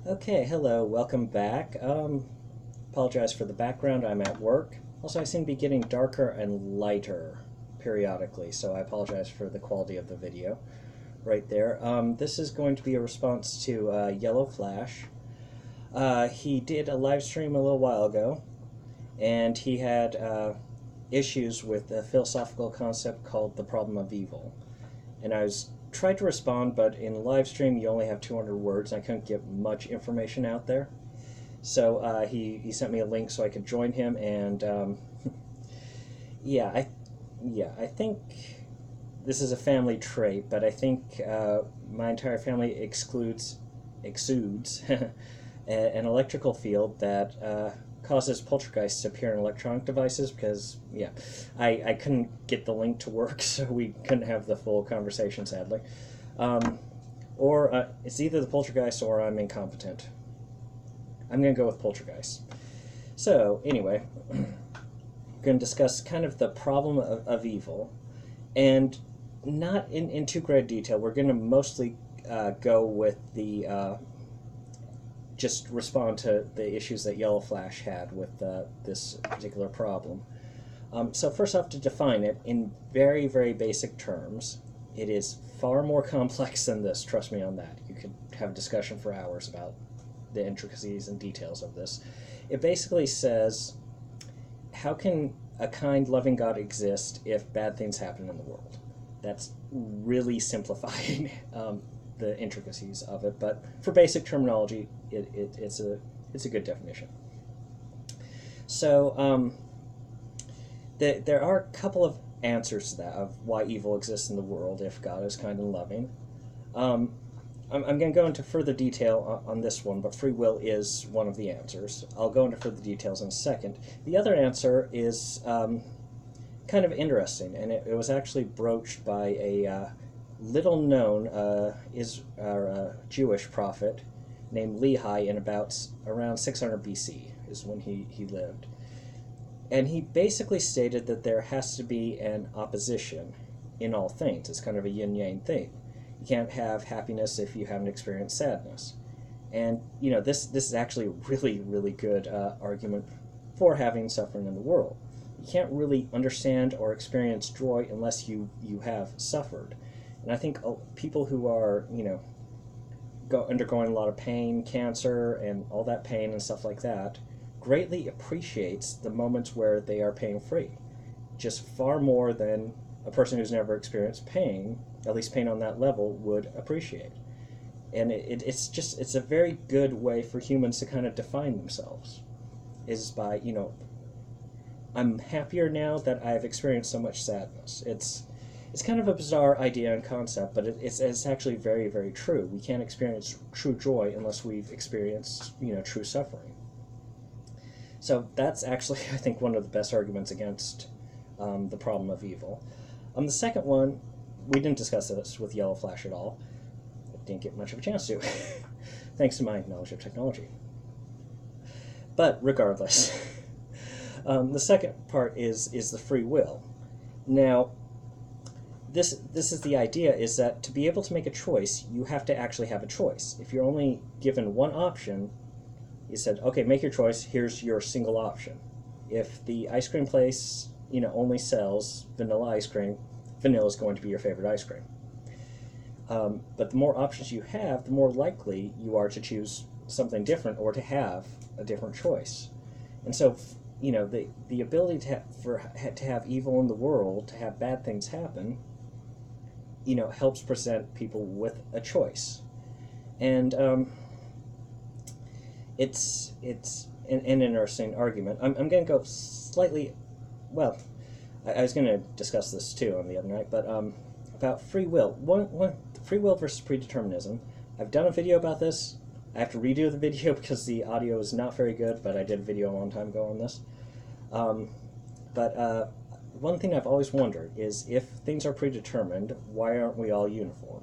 Okay, hello, welcome back. Apologize for the background, I'm at work. Also, I seem to be getting darker and lighter periodically, so I apologize for the quality of the video right there. This is going to be a response to Yellow Flash. He did a live stream a little while ago, and he had issues with a philosophical concept called the problem of evil. And I tried to respond, but in a live stream you only have 200 words, and I couldn't get much information out there. So he sent me a link so I could join him, and yeah, I think this is a family trait, but I think my entire family exudes an electrical field that causes poltergeists to appear in electronic devices because, yeah, I couldn't get the link to work, so we couldn't have the full conversation, sadly. Or it's either the poltergeist or I'm incompetent. I'm going to go with poltergeist. So, anyway, we're going to discuss kind of the problem of evil, and not in too great detail. We're going to mostly go with the just respond to the issues that Yellow Flash had with this particular problem. So first off, to define it in very, very basic terms, it is far more complex than this, trust me on that. You could have a discussion for hours about the intricacies and details of this. It basically says, how can a kind, loving God exist if bad things happen in the world? That's really simplifying the intricacies of it, but for basic terminology, it's a good definition. So there are a couple of answers to that, of why evil exists in the world if God is kind and loving. I'm going to go into further detail on this one, but free will is one of the answers. I'll go into further details in a second. The other answer is kind of interesting, and it was actually broached by a little-known Jewish prophet named Lehi in around 600 BC is when he lived. And he basically stated that there has to be an opposition in all things. It's kind of a yin-yang thing. You can't have happiness if you haven't experienced sadness. And, you know, this is actually a really, really good argument for having suffering in the world. You can't really understand or experience joy unless you have suffered. And I think people who are, you know, undergoing a lot of pain, cancer, and all that pain and stuff like that, greatly appreciates the moments where they are pain-free. Just far more than a person who's never experienced pain, at least pain on that level, would appreciate. And it's a very good way for humans to kind of define themselves, is by, you know, I'm happier now that I've experienced so much sadness. It's kind of a bizarre idea and concept, but it's actually very, very true. We can't experience true joy unless we've experienced, you know, true suffering. So that's actually, I think, one of the best arguments against the problem of evil. The second one, we didn't discuss this with Yellow Flash at all. I didn't get much of a chance to, thanks to my knowledge of technology. But regardless, the second part is the free will. Now, this is the idea, is that to be able to make a choice, you have to actually have a choice. If you're only given one option, you said, okay, make your choice, here's your single option. If the ice cream place, you know, only sells vanilla ice cream, vanilla is going to be your favorite ice cream. But the more options you have, the more likely you are to choose something different or to have a different choice. And so, you know, the ability to have evil in the world, to have bad things happen, you know, helps present people with a choice. And it's an interesting argument. I'm going to go slightly, well, I was going to discuss this too on the other night, but about free will. Free will versus predeterminism. I've done a video about this. I have to redo the video because the audio is not very good, but I did a video a long time ago on this. But one thing I've always wondered is, if things are predetermined, why aren't we all uniform?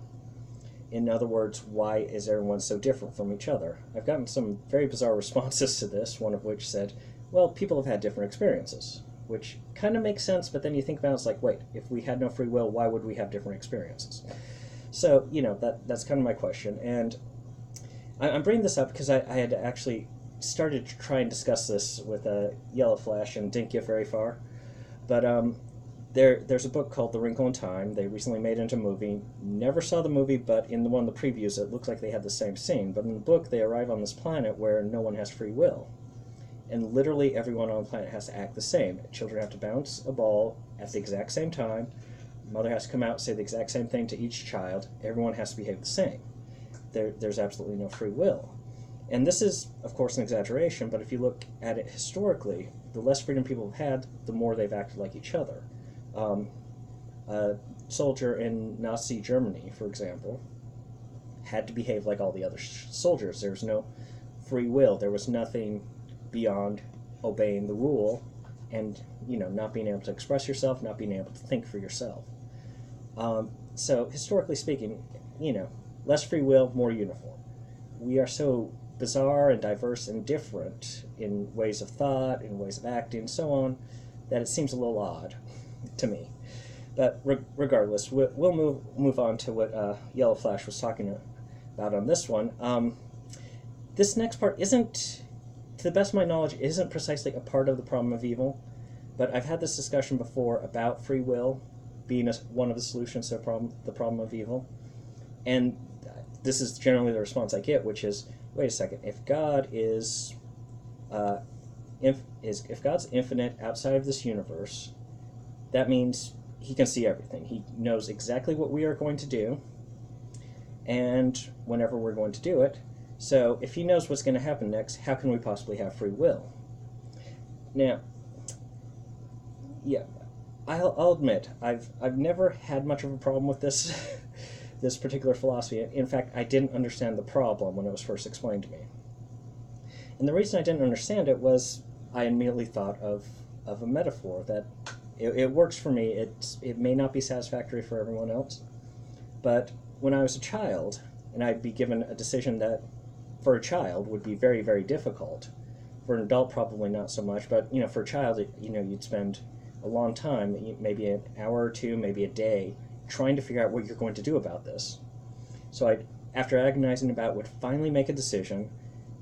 In other words, why is everyone so different from each other? I've gotten some very bizarre responses to this, one of which said, well, people have had different experiences, which kind of makes sense, but then you think about it, it's like, wait, if we had no free will, why would we have different experiences? So, you know, that's kind of my question. And I'm bringing this up because I had actually started to try and discuss this with Yellow Flash and didn't get very far. But there's a book called The Wrinkle in Time. They recently made it into a movie. Never saw the movie, but in one of the previews, it looks like they had the same scene. But in the book, they arrive on this planet where no one has free will. And literally everyone on the planet has to act the same. Children have to bounce a ball at the exact same time. Mother has to come out and say the exact same thing to each child. Everyone has to behave the same. There's absolutely no free will. And this is, of course, an exaggeration, but if you look at it historically, the less freedom people have had, the more they've acted like each other. A soldier in Nazi Germany, for example, had to behave like all the other soldiers. There was no free will. There was nothing beyond obeying the rule and, not being able to express yourself, not being able to think for yourself. So, historically speaking, less free will, more uniform. We are so bizarre and diverse and different in ways of thought, in ways of acting, and so on, that it seems a little odd to me. But regardless, we'll move on to what Yellow Flash was talking about on this one. This next part isn't, to the best of my knowledge, isn't precisely a part of the problem of evil, but I've had this discussion before about free will being one of the solutions to the problem of evil, and this is generally the response I get, which is, wait a second, if God is if God's infinite outside of this universe, that means he can see everything. He knows exactly what we are going to do and whenever we're going to do it. So if he knows what's going to happen next, how can we possibly have free will? Now, yeah, I'll admit, I've never had much of a problem with this this particular philosophy. In fact, I didn't understand the problem when it was first explained to me. And the reason I didn't understand it was I immediately thought of a metaphor that it works for me. It may not be satisfactory for everyone else, but when I was a child, and I'd be given a decision that for a child would be very, very difficult. For an adult, probably not so much, but for a child, you'd spend a long time, maybe an hour or two, maybe a day, trying to figure out what you're going to do about this. So after agonizing about it, would finally make a decision,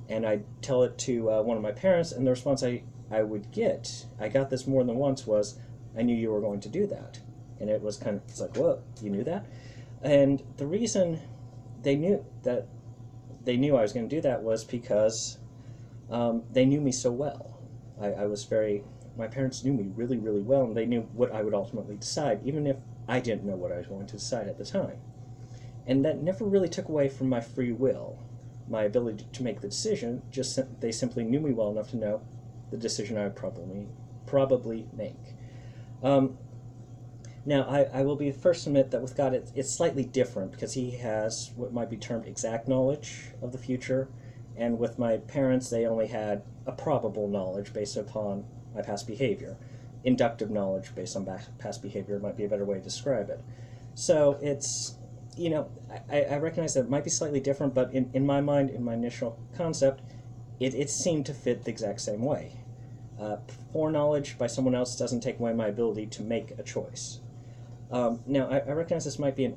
and I'd tell it to one of my parents, and the response I would get, I got this more than once, was, I knew you were going to do that. And it was it's like, whoa, you knew that? And the reason they knew I was going to do that was because they knew me so well. My parents knew me really, really well, and they knew what I would ultimately decide, even if I didn't know what I was going to decide at the time. And that never really took away from my free will, my ability to make the decision. They simply knew me well enough to know the decision I would probably make. Now, I will be the first to admit that with God it's slightly different, because he has what might be termed exact knowledge of the future, and with my parents they only had a probable knowledge based upon my past behavior. Inductive knowledge based on past behavior might be a better way to describe it. So it's, I recognize that it might be slightly different, but in my mind, in my initial concept, it seemed to fit the exact same way. Foreknowledge by someone else doesn't take away my ability to make a choice. Now, I recognize this might be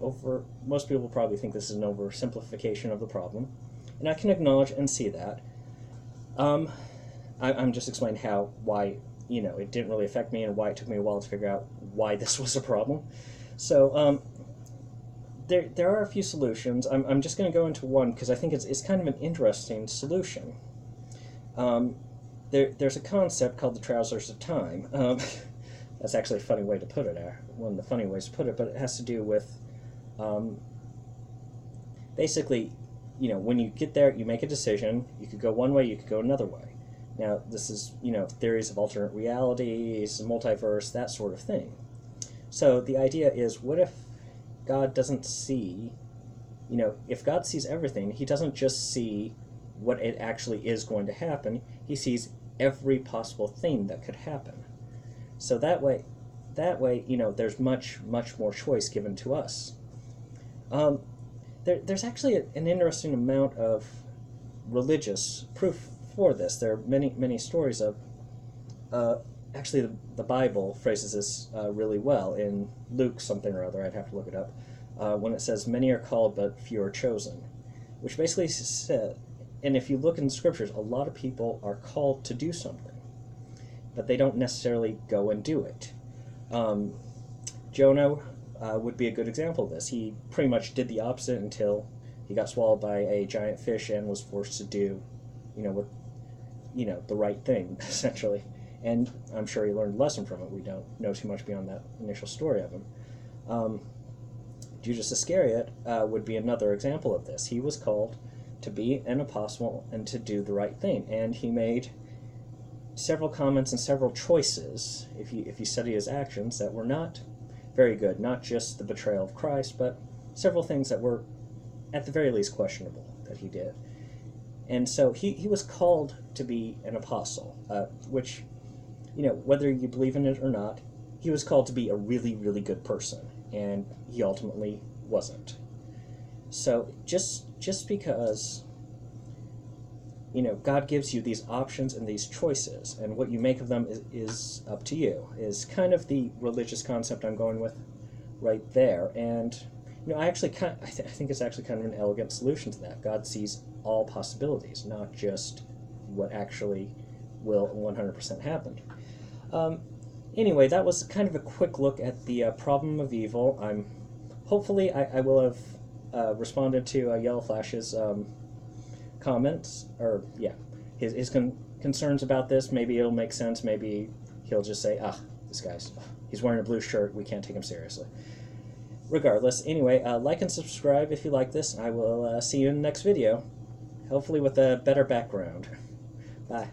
most people probably think this is an oversimplification of the problem, and I can acknowledge and see that. I'm just explaining why it didn't really affect me and why it took me a while to figure out why this was a problem. So there are a few solutions. I'm just going to go into one because I think it's kind of an interesting solution. There's a concept called the trousers of time. That's actually a funny way to put it, one of the funny ways to put it, but it has to do with basically, when you get there, you make a decision. You could go one way, you could go another way. Now, this is, theories of alternate realities, multiverse, that sort of thing. So the idea is, what if God doesn't see, if God sees everything, he doesn't just see what it actually is going to happen, he sees every possible thing that could happen. So that way, there's much, much more choice given to us. There's actually an interesting amount of religious proof for this. There are many, many stories of, actually the Bible phrases this really well in Luke something or other, I'd have to look it up, when it says, many are called but few are chosen, which basically and if you look in the scriptures, a lot of people are called to do something, but they don't necessarily go and do it. Jonah would be a good example of this. He pretty much did the opposite until he got swallowed by a giant fish and was forced to do, the right thing, essentially. And I'm sure he learned a lesson from it. We don't know too much beyond that initial story of him. Judas Iscariot would be another example of this. He was called to be an apostle and to do the right thing, and he made several comments and several choices, if you study his actions, that were not very good. Not just the betrayal of Christ, but several things that were, at the very least, questionable that he did. And so he was called to be an apostle, which, whether you believe in it or not, he was called to be a really, really good person, and he ultimately wasn't. So just because God gives you these options and these choices, and what you make of them is up to you, is kind of the religious concept I'm going with right there. And I think it's actually kind of an elegant solution to that. God sees all possibilities, not just what actually will 100% happen. Anyway, that was kind of a quick look at the problem of evil. Hopefully I will have responded to Yellow Flash's comments, or his concerns about this. Maybe it'll make sense. Maybe he'll just say, he's wearing a blue shirt, we can't take him seriously. Regardless, anyway, like and subscribe if you like this. I will see you in the next video, hopefully with a better background. Bye.